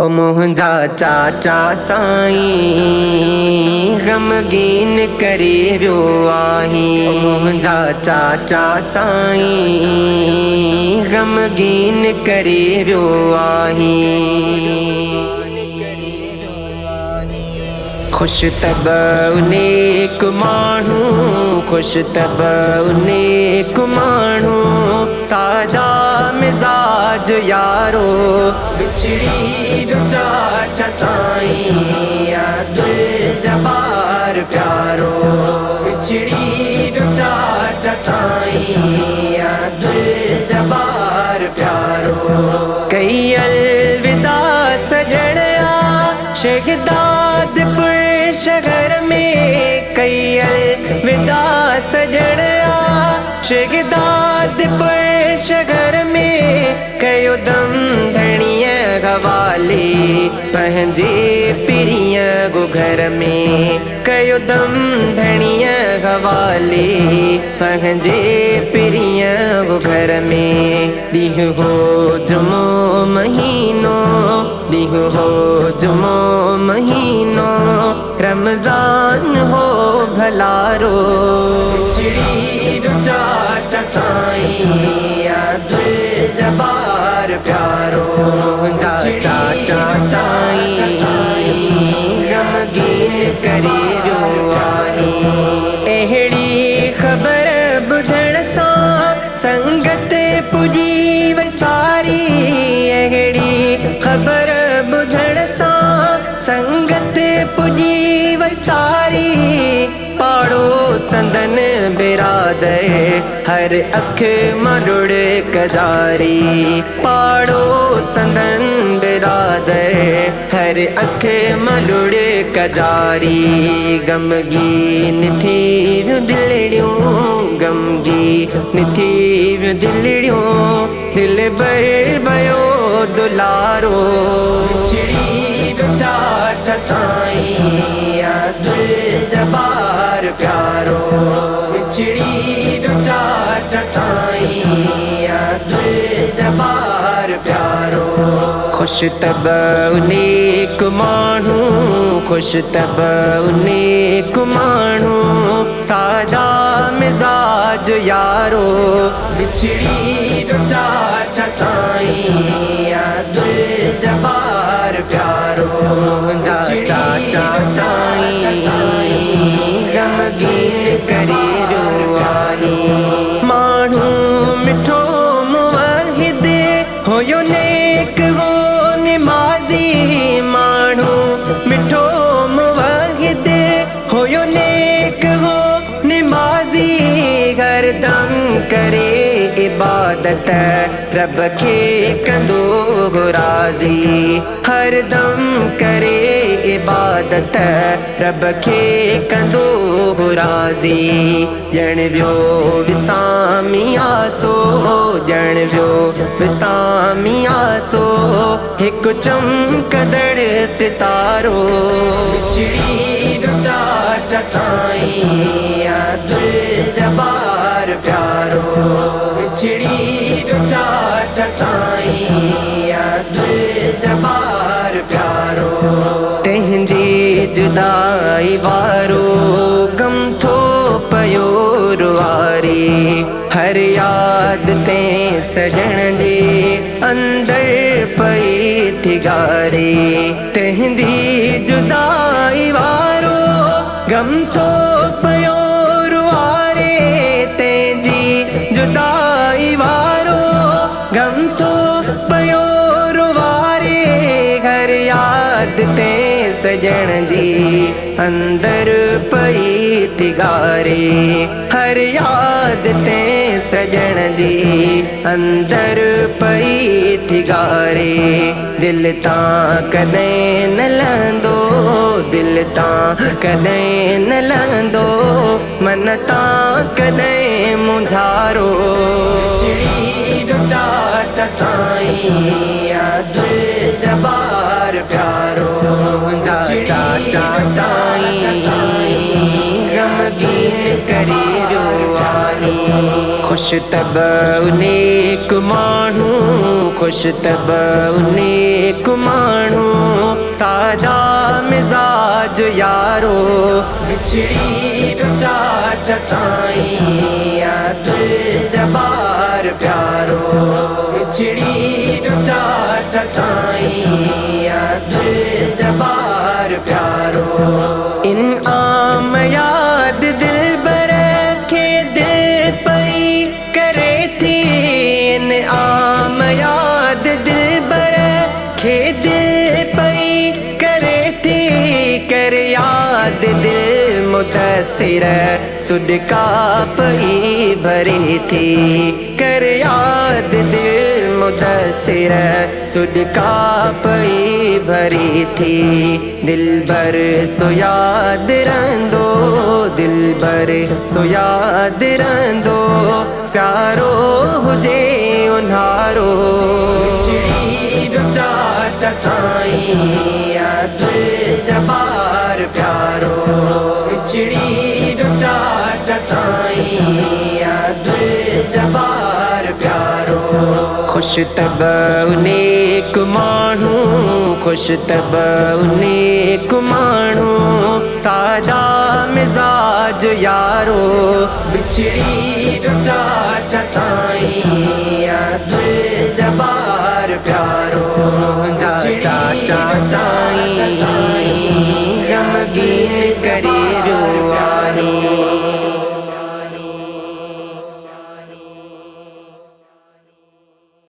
ओ मुंहिंजा चाचा साईं ग़मगीन करे वियो आहे। ओ मुंहिंजा चाचा साईं ग़मगीन करे वियो आहे। खुश तब नेक माण्हू, खुश तब नेक माण्हू, सादा मिजाज यारो, बिछड़ी जो चाचा साईं अब्दुल जब्बार प्यारो, बिछड़ी जो चाचा साईं अब्दुल जब्बार प्यारो। कई अलविदा सजणया शहदादपुर शहर में, कई अलविदा सजणया शहदादपुर शहर में, कयो दम धणीअ हवाले पंहिंजे पीरीअ गो घर में, कयो दम धणीअ हवाले पंहिंजे पीरीअ गो घर में। ॾींहुं हो जुमो महीनो, ॾींहुं हो जुमो महीनो, रमज़ान हो भलारो, बिछड़ी जो चाचा साईं अब्दुल जब्बार प्यारो, मुंहिंजा चाचा साईं ग़मगीन करे वियो आहे। अहिड़ी ख़बर ॿुधण सां संगत पुॼी वई सारी, अहिड़ी ख़बर ॿुधण सां संगत पुॼी वई सारी, पाड़ो संदन बिरादर हर अख मरुड़ कजारी, पाड़ो संदन बिरादर हर अख मरुड़ कजारी। ग़मगीन थी वियूं दिलड़ियूं, ग़मगीन थी वियूं दिलड़ियूं, दिल भर वियो दुलारो, बिछड़ी जो चाचा साईं अब्दुल जब्बार प्यारो, बिछड़ी जो चाचा साईं अब्दुल जब्बार प्यारो। खुश तब नेक माण्हू, खुश तब नेक माण्हू, सादा मिजाज यारो, बिछड़ी जो चाचा साईं अब्दुल जब्बार प्यारो, मुंहिंजा चाचा साईं ग़मगीन करे वियो आहे। माण्हू मिठो मुवहिद हुयो नेक हो निमाज़ी, माण्हू मिठो मुवहिद हुयो नेक हो निमाज़ी, हरदम करे इबादत रब खे कंदो राज़ी, हरदम करे इबादत रब खे कंदो राज़ी। ॼण वियो विसामी आसो, ॼण वियो विसामी आसो, हिकु चमकदड़ सितारो, बिछड़ी जो चाचा साईं अब्दुल जब्बार प्यारो, बिछड़ी जो चाचा साईं अब्दुल जब्बार प्यारो। तंहिंजी जुदाई वारो गम थो पयो रुआरी, हर याद ते सजण जे अंदर पई थी गारी, तंहिंजी जुदाई वारो गम थो पयो रुआरे, तंहिंजी जुदाई वारो गम थो पयो रुआरे, हर याद ते सजण जी अंदर पई थी गारे, हर याद ते सजण जी अंदर पई थी गारे। दिल तां कॾहिं न लहंदो, दिल तां कॾहिं न लहंदो, मन तां कॾहिं मुंझारो, बिछड़ी जो चाचा साईं अब्दुल जब्बार प्यारो, मुंहिंजा चाचा साईं ग़मगीन करे वियो आहे। खुश तब नेक माण्हू खुश तब नेक माण्हू सादा मिजाज यारो बिछड़ी चाचा साईं अब्दुल जब्बार प्यारो बिछड़ी चाचा साईं अब्दुल जब्बार प्यारो इन आम याद दिल बर के दिल पई करे थी इन आम याद दिल बर के दिल पई करे थी कर याद दिल मुतासिर सुडका पई भरी थी कर याद दिल मुतासिर सुडका पई भरी थी दिल बर सो याद रंदो दिल बर सो याद रंदो सारो हुजे उन्हारो चाचा साईं अब्दुल जब्बार प्यारो बिछड़ी चाचा साईं अब्दुल जब्बार प्यारो खुश तब नेक माण्हू खुश तब नेक माण्हू सादा मिजाज यारो बिछड़ी चाचा साईं अब्दुल जब्बार प्यारो चाचा साईं